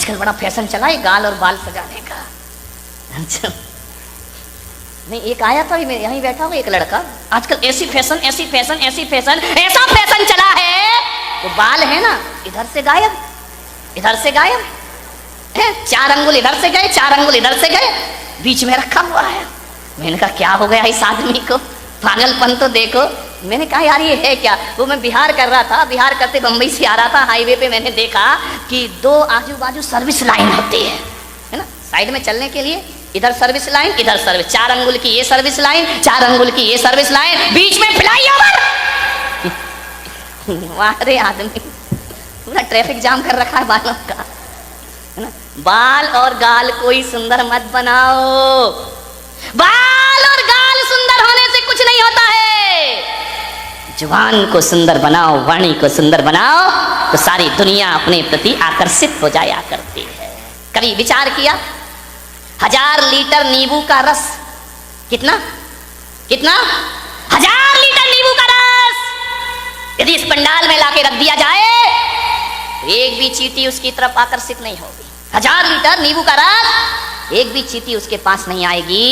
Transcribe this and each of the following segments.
आजकल बड़ा फैशन चला है गाल और बाल सजाने का। अच्छा नहीं, एक आया था यहीं बैठा हुआ एक लड़का, आजकल ऐसी फैशन ऐसी फैशन ऐसी फैशन, ऐसा फैशन चला है, वो बाल है ना इधर से गायब इधर से गायब है, 4 अंगुल इधर से गए 4 अंगुल इधर से गए, बीच में रखा हुआ है। मैंने कहा क्या हो गया इस आदमी को, पागलपन तो देखो। मैंने कहा यार ये है क्या। वो मैं बिहार कर रहा था, बिहार करते बम्बई से आ रहा था, हाईवे पे मैंने देखा कि 2 आजू बाजू सर्विस लाइन होती है ना, साइड में चलने के लिए, इधर सर्विस लाइन इधर सर्विस, 4 अंगुल की ये सर्विस लाइन 4 अंगुल की ये सर्विस लाइन, बीच में फ्लाईओवर। अरे आदमी पूरा ट्रैफिक जाम कर रखा है बालों का, है ना। बाल और गाल कोई सुंदर मत बनाओ, बाल और गाल सुंदर होने से कुछ नहीं होता है। जुबान को सुंदर बनाओ, वाणी को सुंदर बनाओ, तो सारी दुनिया अपने प्रति आकर्षित हो जाया करती है। कभी विचार किया 1000 लीटर नींबू का रस, कितना कितना 1000 लीटर नींबू का रस यदि इस पंडाल में लाके रख दिया जाए, एक भी चींटी उसकी तरफ आकर्षित नहीं होगी। 1000 लीटर नींबू का रस, एक भी चींटी उसके पास नहीं आएगी,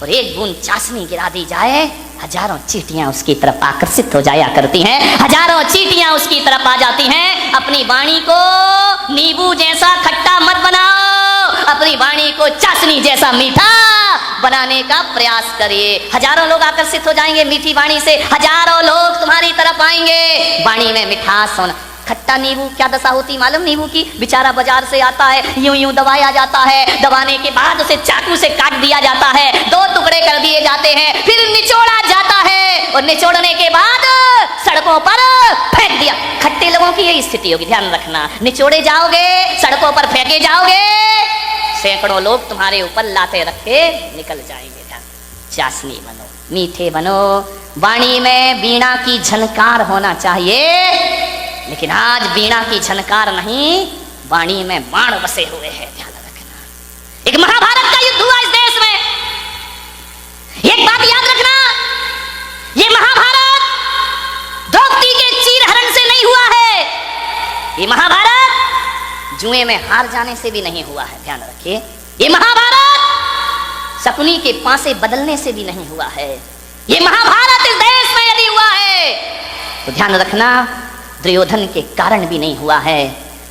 और एक बूंद चाशनी गिरा दी जाए, हजारों चींटियां उसकी तरफ आकर्षित हो जाया करती हैं, हजारों चींटियां उसकी तरफ आ जाती हैं। अपनी वाणी को नींबू जैसा खट्टा मत बनाओ, अपनी वाणी को चाशनी जैसा मीठा बनाने का प्रयास करिए। हजारों लोग आकर्षित हो जाएंगे मीठी वाणी से, हजारों लोग तुम्हारी तरफ आएंगे। वाणी में मिठास होना। खट्टा नींबू क्या दशा होती मालूम नींबू की, बेचारा बाजार से आता है, यूं यूं दबाया जाता है, दबाने के बाद उसे चाकू से काट दिया जाता है, 2 टुकड़े कर दिए जाते हैं, फिर निचोड़ा जाता है, और निचोड़ने के बाद सड़कों पर फेंक दिया। खट्टे लोगों की यही स्थिति होगी, ध्यान रखना। निचोड़े जाओगे, सड़कों पर फेंके जाओगे, सैकड़ों लोग तुम्हारे ऊपर लाते रख के निकल जाएंगे। चाशनी बनो, मीठे बनो, वाणी में वीणा की झनकार होना चाहिए, लेकिन आज वीणा की झनकार नहीं, वाणी में बाण बसे हुए हैं। ध्यान रखना। एक महाभारत का युद्ध हुआ इस देश में, एक बात याद रखना, ये महाभारत द्रौपदी के चीरहरण से नहीं हुआ है, ये महाभारत जुए में हार जाने से भी नहीं हुआ है। ध्यान रखिए, ये महाभारत शकुनी के पासे बदलने से भी नहीं हुआ है। ये महाभारत इस देश में यदि हुआ है तो ध्यान रखना, दुर्योधन के कारण भी नहीं हुआ है।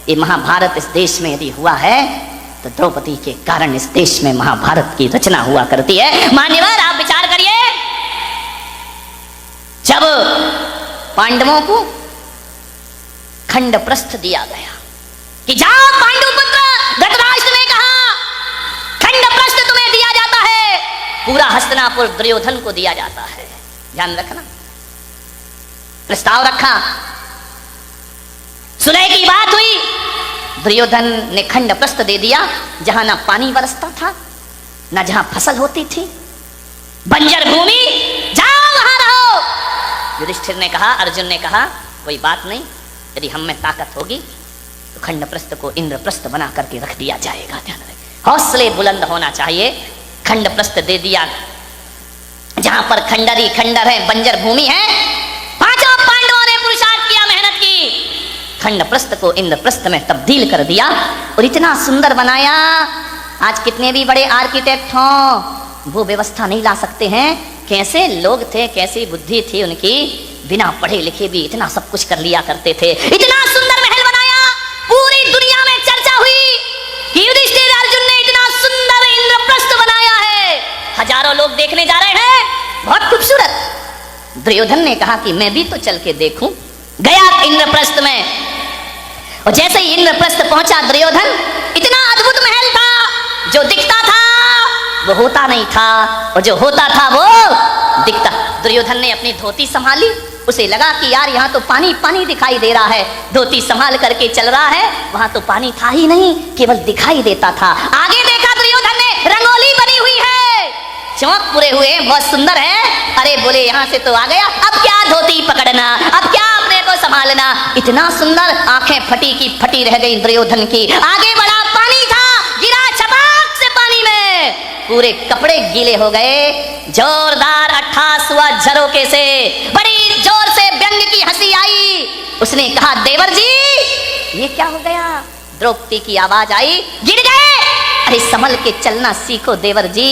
ये महाभारत इस देश में यदि हुआ है तो द्रौपदी के कारण इस देश में महाभारत की रचना हुआ करती है। मान्यवर आप विचार करिए, जब पांडवों को खंडप्रस्थ दिया गया कि जाओ पांडुपुत्र, धृतराष्ट्र ने कहा खंडप्रस्थ तुम्हें दिया जाता है, पूरा हस्तिनापुर दुर्योधन को दिया जाता है। ध्यान रखना, प्रस्ताव रखा, सुलह की बात हुई, दुर्योधन ने खंडप्रस्थ दे दिया, जहां ना पानी बरसता था, ना जहां फसल होती थी, बंजर भूमि, जाओ वहां रहो। युधिष्ठिर ने कहा, अर्जुन ने कहा कोई बात नहीं, यदि हम में ताकत होगी तो खंडप्रस्थ को इंद्रप्रस्थ बना करके रख दिया जाएगा। ध्यान रखें, हौसले बुलंद होना चाहिए। खंडप्रस्थ दे दिया, जहां पर खंडरी खंडर है, बंजर भूमि है, पांचों पांडवों ने पुरुषार्थ किया, मेहनत की, खंडप्रस्थ को इंद्रप्रस्थ में तब्दील कर दिया और इतना सुंदर बनाया। आज कितने भी बड़े आर्किटेक्ट हों, वो व्यवस्था नहीं ला सकते हैं। कैसे लोग थे, कैसी बुद्धि थी उनकी, बिना पढ़े लिखे भी इतना सब कुछ कर लिया करते थे। इतना सुंदर महल बनाया, पूरी दुनिया में चर्चा हुई कि युधिष्ठिर अर्जुन ने इतना सुंदर इंद्रप्रस्थ बनाया है, हजारों लोग देखने जा रहे हैं, बहुत खूबसूरत। दुर्योधन ने कहा कि मैं भी तो चल के देखूं। गया इंद्रप्रस्थ में, और जैसे ही इंद्रप्रस्थ पहुंचा दुर्योधन, इतना अद्भुत महल था, जो दिखता था वो होता नहीं था, और जो होता था वो दिखता। दुर्योधन ने अपनी धोती संभाली, उसे लगा कि यार यहाँ तो पानी पानी दिखाई दे रहा है, धोती संभाल करके चल रहा है, वहां तो पानी था ही नहीं, केवल दिखाई देता था। आगे देखा दुर्योधन ने, रंगोली बनी हुई है, चौक पूरे हुए, बहुत सुंदर है। अरे बोले यहाँ से तो आ गया, अब क्या धोती पकड़ना, अब क्या अपने को संभालना। इतना सुंदर, आंखें फटी की फटी रह गई दुर्योधन की। आगे बड़ा पानी था, गिरा छपाक से पानी में, पूरे कपड़े गीले हो गए। जोरदार अट्ठास हुआ झरोके से, बड़ी जोर से व्यंग की हंसी आई। उसने कहा देवर जी ये क्या हो गया, द्रौपदी की आवाज आई, गिर गए। अरे संभल के चलना सीखो देवर जी।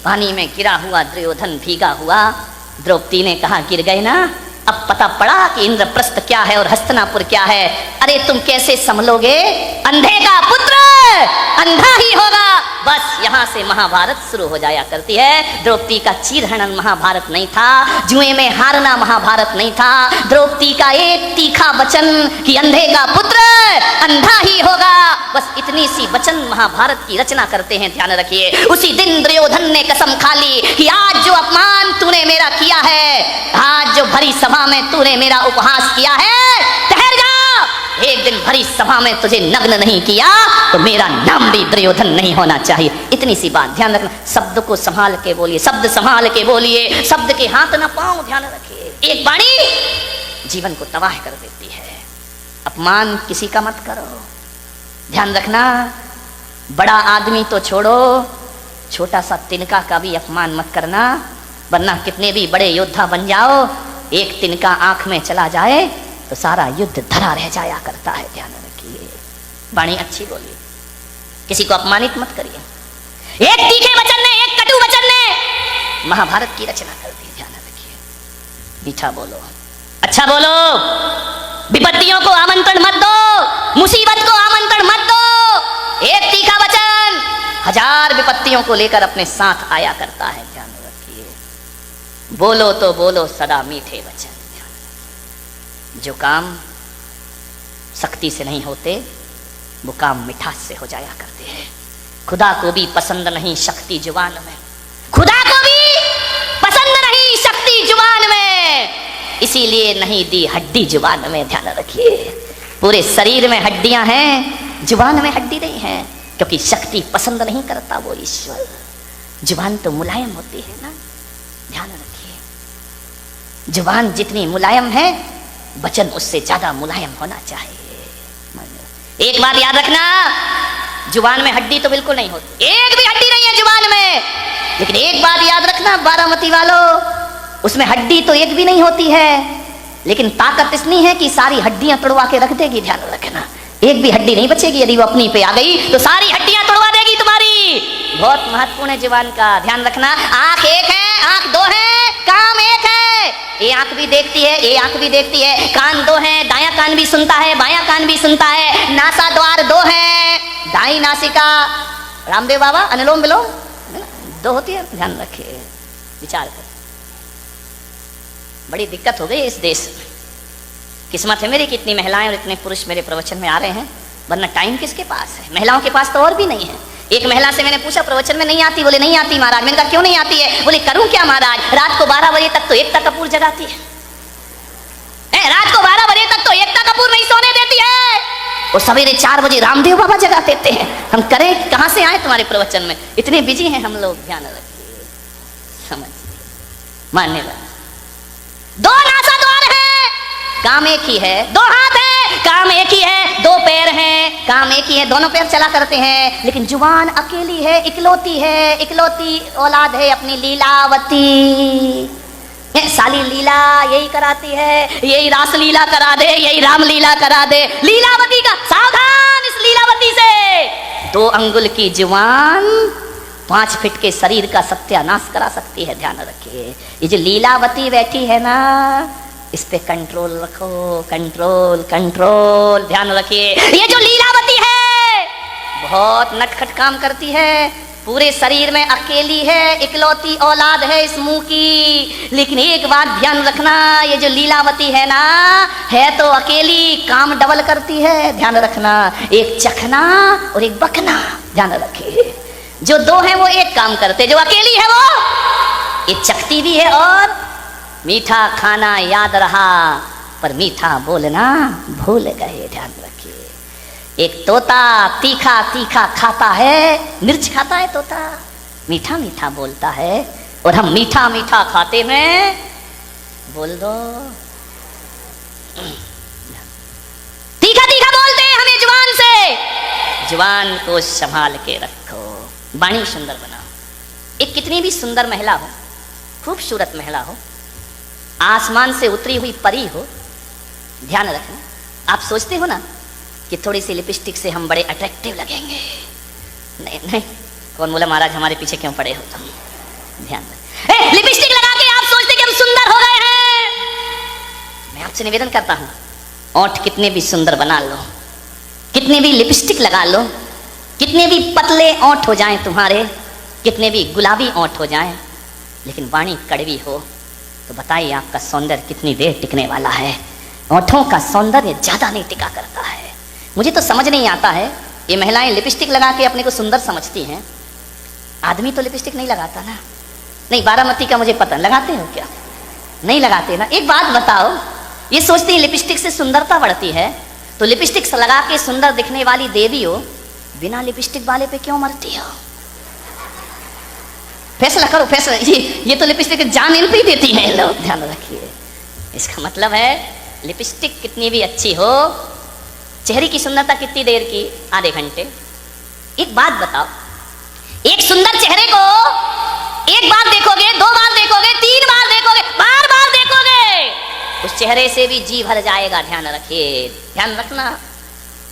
पानी में गिरा हुआ दुर्योधन भीगा हुआ। द्रौपदी ने कहा, गिर गए ना, अब पता पड़ा कि इंद्रप्रस्थ क्या है और हस्तिनापुर क्या है। अरे तुम कैसे संभलोगे, अंधे का पुत्र अंधा ही होगा। बस यहाँ से महाभारत शुरू हो जाया करती है। द्रौपदी का चीरहरण महाभारत नहीं था, जुए में हारना महाभारत नहीं था। द्रौपदी का एक तीखा वचन कि अंधे का पुत्र अंधा ही होगा, बस इतनी सी वचन महाभारत की रचना करते हैं। ध्यान रखिए, उसी दिन दुर्योधन ने कसम खा ली कि आज जो अपमान तूने मेरा किया है, आज जो भरी सभा में तूने मेरा उपहास किया है, ठहर जा, एक दिन भरी सभा में तुझे नग्न नहीं किया तो मेरा नाम भी दुर्योधन नहीं होना चाहिए। इतनी सी बात ध्यान रखना। शब्द को संभाल के बोलिए, शब्द संभाल के बोलिए, शब्द के हाथ ना पाओ। ध्यान रखिए, एक वाणी जीवन को तबाह कर देती है। अपमान किसी का मत करो। ध्यान रखना, बड़ा आदमी तो छोड़ो, छोटा सा तिनका का भी अपमान मत करना, वरना कितने भी बड़े योद्धा बन जाओ, एक तिनका आंख में चला जाए तो सारा युद्ध धरा रह जाया करता है। ध्यान रखिए, वाणी अच्छी बोलिए, किसी को अपमानित मत करिए। एक तीखे वचन ने, एक कटु वचन ने महाभारत की रचना कर दी। ध्यान रखिए, मीठा बोलो, अच्छा बोलो, विपत्तियों को आमंत्रण मत दो, मुसीबत को आमंत्रण मत दो। एक तीखा वचन हजार विपत्तियों को लेकर अपने साथ आया करता है। ध्यान रखिए, बोलो तो बोलो सदा मीठे वचन। जो काम शक्ति से नहीं होते वो काम मिठास से हो जाया करते हैं। खुदा को भी पसंद नहीं शक्ति जुबान में, खुदा को भी पसंद नहीं शक्ति जुबान में, इसीलिए नहीं दी हड्डी जुबान में। ध्यान रखिए, पूरे शरीर में हड्डियां हैं, जुबान में हड्डी नहीं है, क्योंकि शक्ति पसंद नहीं करता वो ईश्वर। जुबान तो मुलायम होती है ना। ध्यान रखिए, जुबान जितनी मुलायम है वचन उससे ज्यादा मुलायम होना चाहिए। एक बात याद रखना, जुबान में हड्डी तो बिल्कुल नहीं होती, एक भी हड्डी नहीं है जुबान में। लेकिन एक बात याद रखना बारामती वालों, उसमें हड्डी तो एक भी नहीं होती है, लेकिन ताकत इतनी है कि सारी हड्डियां तोड़वा के रख देगी। ध्यान रखना, एक भी हड्डी नहीं बचेगी। यदि वो अपनी पे आ गई तो सारी हड्डियां तोड़वा देगी तुम्हारी। बहुत महत्वपूर्ण है जुबान का। ध्यान रखना, आंख एक है, आंख दो है, काम एक है। ये आंख भी देखती है, ये आंख भी देखती है, कान दो हैं, दायां कान भी सुनता है, बायां कान भी सुनता है, नासा द्वार दो हैं, दाई नासिका, रामदेव बाबा अनुलोम विलोम दो होती है। ध्यान रखिए, विचार कर, बड़ी दिक्कत हो गई इस देश में। किस्मत है मेरी कि इतनी महिलाएं और इतने पुरुष मेरे प्रवचन में आ रहे हैं, वरना टाइम किसके पास है? महिलाओं के पास तो और भी नहीं है। एक महिला से मैंने पूछा प्रवचन में नहीं आती, बोले नहीं आती महाराज। मैंने कहा क्यों नहीं आती है? बोले करूं क्या महाराज, रात को 12 बजे तक तो एकता कपूर जगाती है, रात को 12 बजे तक तो एकता कपूर नहीं सोने देती है, और सवेरे 4 बजे रामदेव बाबा जगा देते हैं। हम करें कहां से आए तुम्हारे प्रवचन में? इतने बिजी हैं हम लोग। ध्यान रखिए, समझिए, मानने वाले दो नासा द्वार है, काम एक ही है, दो हाथ है, काम एक ही है, दो पैर हैं, काम एक ही है, दोनों पैर चला करते हैं, लेकिन जुबान अकेली है, इकलौती है, इकलौती औलाद है अपनी लीलावती। साली लीला यही कराती है, यही रास लीला करा दे, यही राम लीला करा दे। लीलावती का सावधान, इस लीलावती से 2 अंगुल की जुबान 5 फीट के शरीर का सत्यानाश करा सकती है। ध्यान रखिए, ये जो लीलावती बैठी है ना, इस पे कंट्रोल रखो, कंट्रोल कंट्रोल। ध्यान रखिए, ये जो लीलावती है बहुत नटखट काम करती है, पूरे शरीर में अकेली है, इकलौती औलाद है इस मुंह की। लेकिन एक बात ध्यान रखना, ये जो लीलावती है ना, है तो अकेली, काम डबल करती है। ध्यान रखना, एक चखना और एक बकना। ध्यान रखिए, जो 2 हैं वो एक काम करते, जो अकेली है वो ये चखती भी है और मीठा खाना याद रहा पर मीठा बोलना भूल गए। ध्यान रखिए, एक तोता तीखा तीखा खाता है, मिर्च खाता है तोता, मीठा मीठा बोलता है, और हम मीठा मीठा खाते में बोल दो तीखा तीखा बोलते हैं हमें जुबान से। जुबान को संभाल के रखो, वाणी सुंदर बनाओ। एक कितनी भी सुंदर महिला हो, खूबसूरत महिला हो, आसमान से उतरी हुई परी हो, ध्यान रखना, आप सोचते हो ना कि थोड़ी सी लिपस्टिक से हम बड़े अट्रैक्टिव लगेंगे। नहीं नहीं, कौन बोला महाराज हमारे पीछे क्यों पड़े हो तुम? ध्यान दें, लिपस्टिक लगा के आप सोचते कि हम सुंदर हो गए हैं। मैं आपसे निवेदन करता हूं, ओंठ कितने भी सुंदर बना लो, कितने भी लिपस्टिक लगा लो, कितने भी पतले ओंठ हो जाएं तुम्हारे, कितने भी गुलाबी ओंठ हो जाएं, लेकिन वाणी कड़वी हो तो बताइए आपका सौंदर्य कितनी देर टिकने वाला है? ओंठों का सौंदर्य ज्यादा नहीं टिका करता है। मुझे तो समझ नहीं आता है, ये महिलाएं लिपस्टिक लगा के अपने को सुंदर समझती हैं, आदमी तो लिपस्टिक नहीं लगाता ना। नहीं, बारामती का मुझे पता, लगाते हो क्या? नहीं लगाते ना। एक बात बताओ, ये सोचती है लिपस्टिक से सुंदरता बढ़ती है, तो लिपस्टिक लगा के सुंदर दिखने वाली देवी हो, बिना लिपस्टिक वाले पे क्यों मरती हो? फैसला करो, फैसला। ये तो लिपस्टिक जान इन पे देती है लोग, ध्यान रखिए। इसका मतलब है लिपस्टिक कितनी भी अच्छी हो, चेहरे की सुंदरता कितनी देर की? आधे घंटे। एक बात बताओ, एक सुंदर चेहरे को एक बार देखोगे, 2 बार देखोगे, 3 बार देखोगे, बार बार देखोगे, उस चेहरे से भी जी भर जाएगा। ध्यान रखिए, ध्यान रखना।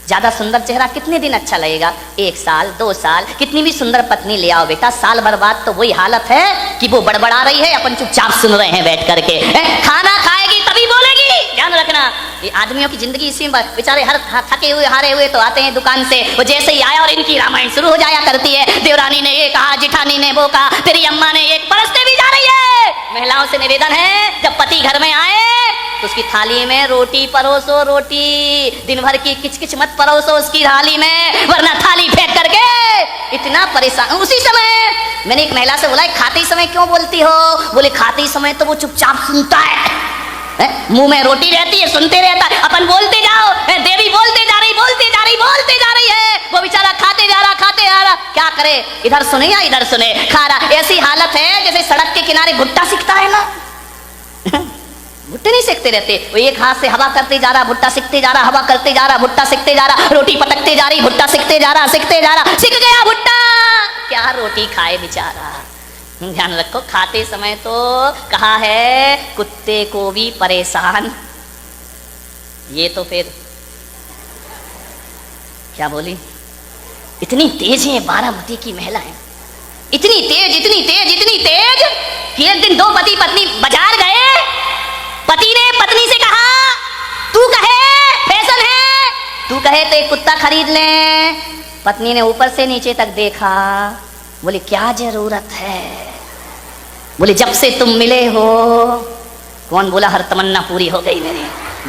ज्यादा सुंदर चेहरा कितने दिन अच्छा लगेगा? 1 साल, 2 साल। कितनी भी सुंदर पत्नी ले आओ बेटा, साल भर बाद तो वही हालत है कि वो बड़बड़ा रही है, अपन चुपचाप सुन रहे हैं बैठ करके। खाना खाएगी तभी बोलेगी। ध्यान रखना, ये आदमियों की जिंदगी इसी में, बेचारे हर थके हुए हारे हुए तो आते हैं दुकान से, वो जैसे ही आया और इनकी रामायण शुरू हो जाया करती है। देवरानी ने ये कहा, जिठानी ने वो कहा, तेरी अम्मा ने ये, परसते भी जा रही है। महिलाओं से निवेदन है, जब पति घर में आए तो उसकी थाली में रोटी परोसो, रोटी। दिन भर की किचकिच मत परोसो उसकी थाली में, वरना थाली फेंक करके इतना परेशान। उसी समय मैंने एक महिला से बोला, खाते समय क्यों बोलती हो? बोले खाते समय तो वो चुपचाप सुनता है, मुंह में रोटी रहती है, सुनते रहता है, अपन बोलते जाओ, देवी बोलते जा रही, बोलते जा रही, बोलते जा रही है, वो बेचारा खाते जा रहा, खाते जा रहा। क्या करे, इधर सुने या इधर सुने, खा रहा। ऐसी हालत है जैसे सड़क के किनारे भुट्टा सिकता है ना, भुट्टे नहीं सेकते रहते, वो एक हाथ से हवा करते जा रहा, भुट्टा सिकते जा रहा, हवा करते जा रहा, भुट्टा सिकते जा रहा, रोटी पटकते जा रही, भुट्टा सिकते जा रहा, सिकते जा रहा, सिक गया भुट्टा, क्या रोटी खाए बेचारा। ध्यान रखो, खाते समय तो कहा है कुत्ते को भी परेशान, ये तो फिर क्या बोली, इतनी तेज है बारामती की महिलाएं, इतनी तेज, इतनी तेज, इतनी तेज कि एक दिन 2 पति पत्नी बाजार गए, पति ने पत्नी से कहा, तू कहे फैशन है, तू कहे तो एक कुत्ता खरीद ले। पत्नी ने ऊपर से नीचे तक देखा, बोले क्या जरूरत है? बोले जब से तुम मिले हो। कौन बोला हर तमन्ना पूरी हो गई मेरी?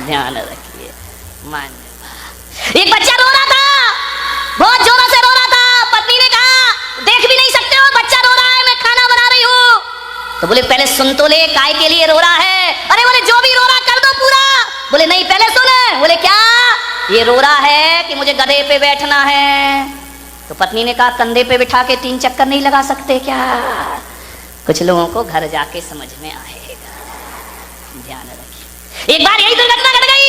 ध्यान रखिए। मान एक बच्चा रो रहा था, बहुत जोरों से रो रहा था। पत्नी ने कहा देख भी नहीं सकते हो, बच्चा रो रहा है, मैं खाना बना रही हूँ। तो बोले पहले सुन तो ले, काय के लिए रो रहा है? अरे बोले जो भी रो रहा कर दो पूरा। बोले नहीं पहले सुन। बोले क्या? ये रो रहा है कि मुझे गधे पे बैठना है। तो पत्नी ने कहा कंधे पे बिठा के 3 चक्कर नहीं लगा सकते क्या? कुछ लोगों को घर जाके समझ में आएगा, ध्यान रखिए। एक बार यही दुर्घटना घट गई।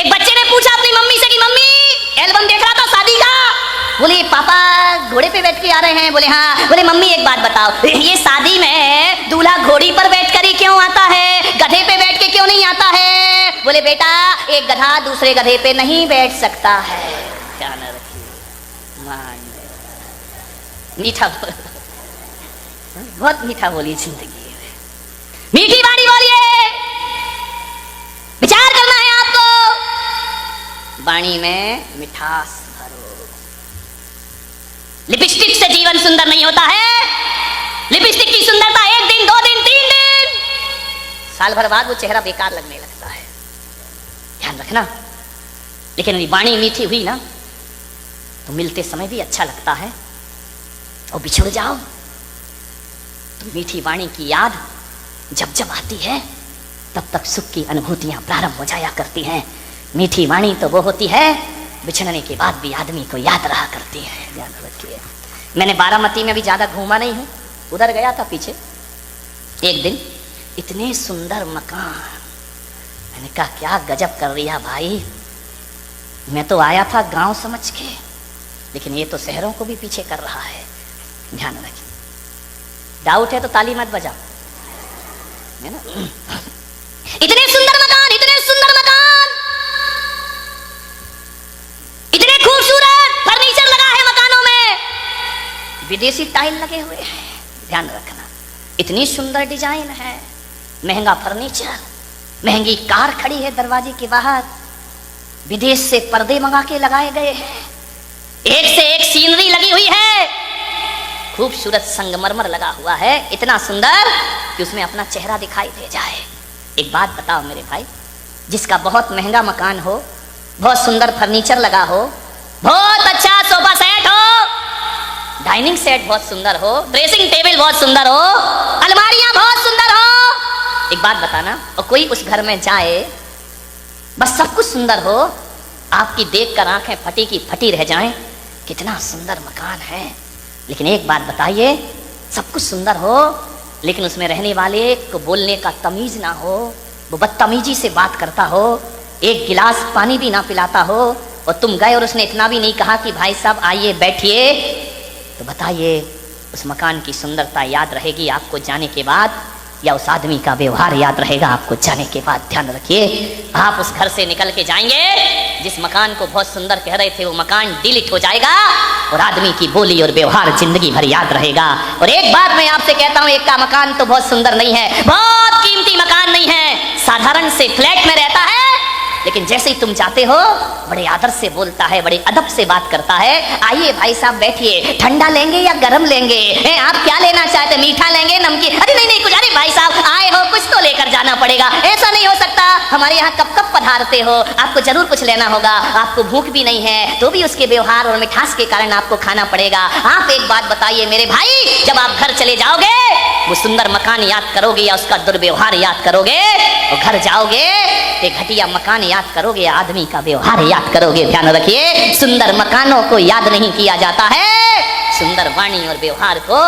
एक बच्चे ने पूछा अपनी मम्मी से कि मम्मी एल्बम देख रहा था शादी का। बोले पापा घोड़े पे बैठ के आ रहे हैं। बोले हाँ। बोले मम्मी एक बात बताओ, ये शादी में दूल्हा घोड़ी पर बैठ कर ही क्यों आता है, गधे पे बैठ के क्यों नहीं आता है? बोले बेटा एक गधा दूसरे गधे पे नहीं बैठ सकता है। ध्यान रखिए, मीठा बहुत मीठा बोली जिंदगी में, मीठी बाड़ी बोलिए। विचार करना है आपको, वाणी में मिठास भरो। लिपस्टिक से जीवन सुंदर नहीं होता है। लिपस्टिक की सुंदरता 1 दिन, 2 दिन, 3 दिन, साल भर बाद वो चेहरा बेकार लगने लगता है। ध्यान रखना। लेकिन वाणी मीठी हुई ना तो मिलते समय भी अच्छा लगता है, और बिछड़ जाओ तो मीठी वाणी की याद जब जब आती है तब तक सुख की अनुभूतियां प्रारंभ हो जाया करती हैं। मीठी वाणी तो वो होती है बिछड़ने के बाद भी आदमी को याद रहा करती है। ध्यान रखिए। मैंने बारामती में भी ज्यादा घूमा नहीं हूं, उधर गया था पीछे एक दिन, इतने सुंदर मकान। मैंने कहा क्या गजब कर रही है भाई, मैं तो आया था गांव समझ के, लेकिन ये तो शहरों को भी पीछे कर रहा है। ध्यान रखिए। डाउट है तो ताली मत बजाओ, है ना। इतने सुंदर मकान, इतने सुंदर मकान। विदेशी टाइल लगे हुए हैं, ध्यान रखना। इतनी सुंदर डिजाइन है, महंगा फर्नीचर, महंगी कार खड़ी है दरवाजे के बाहर, विदेश से पर्दे मंगा के लगाए गए हैं, एक से एक सीनरी लगी हुई है, खूबसूरत संगमरमर लगा हुआ है, इतना सुंदर कि उसमें अपना चेहरा दिखाई दे जाए। एक बात बताओ मेरे भाई, जिसका बहुत महंगा मकान हो, बहुत सुंदर फर्नीचर लगा हो, बहुत अच्छा सोफा सेट हो, डाइनिंग सेट बहुत सुंदर हो, ड्रेसिंग टेबल बहुत सुंदर हो, अलमारियां बहुत सुंदर हो, एक बात बताना, और कोई उस घर में जाए, बस सब कुछ सुंदर हो, आपकी देखकर आंखें फटी की फटी रह जाएं, कितना सुंदर मकान है, लेकिन एक बात बताइए, सब कुछ सुंदर हो लेकिन उसमें रहने वाले को बोलने का तमीज ना हो, वो बदतमीजी से बात करता हो, एक गिलास पानी भी ना पिलाता हो, और तुम गए और उसने इतना भी नहीं कहा कि भाई साहब आइए बैठिए, तो बताइए उस मकान की सुंदरता याद रहेगी आपको जाने के बाद, या उस आदमी का व्यवहार याद रहेगा आपको जाने के बाद? ध्यान रखिए, आप उस घर से निकल के जाएंगे, जिस मकान को बहुत सुंदर कह रहे थे वो मकान डिलीट हो जाएगा, और आदमी की बोली और व्यवहार जिंदगी भर याद रहेगा। और एक बात मैं आपसे कहता हूं, एक का मकान तो बहुत सुंदर नहीं है, बहुत कीमती मकान नहीं है, साधारण से फ्लैट में रहता है, लेकिन जैसे ही तुम जाते हो बड़े आदर से बोलता है, बड़े अदब से बात करता है, आइए भाई साहब बैठिए, ठंडा लेंगे या गरम लेंगे, आप क्या लेना चाहते, मीठा लेंगे नमकीन? अरे नहीं नहीं कुछ, अरे भाई साहब आए हो कुछ तो लेकर जाना पड़ेगा, ऐसा नहीं हो सकता, हमारे यहाँ कब कब पधारते हो, आपको जरूर कुछ लेना होगा, आपको भूख भी नहीं है तो भी उसके व्यवहार और मिठास के कारण आपको खाना पड़ेगा। आप एक बात बताइए मेरे भाई, जब आप घर चले जाओगे वो सुंदर मकान याद करोगे या उसका दुर्व्यवहार याद करोगे? और घर जाओगे तो घटिया मकान याद करोगे, आदमी का व्यवहार याद करोगे? ध्यान रखिए, सुंदर मकानों को याद नहीं किया जाता है, सुंदर वाणी और व्यवहार को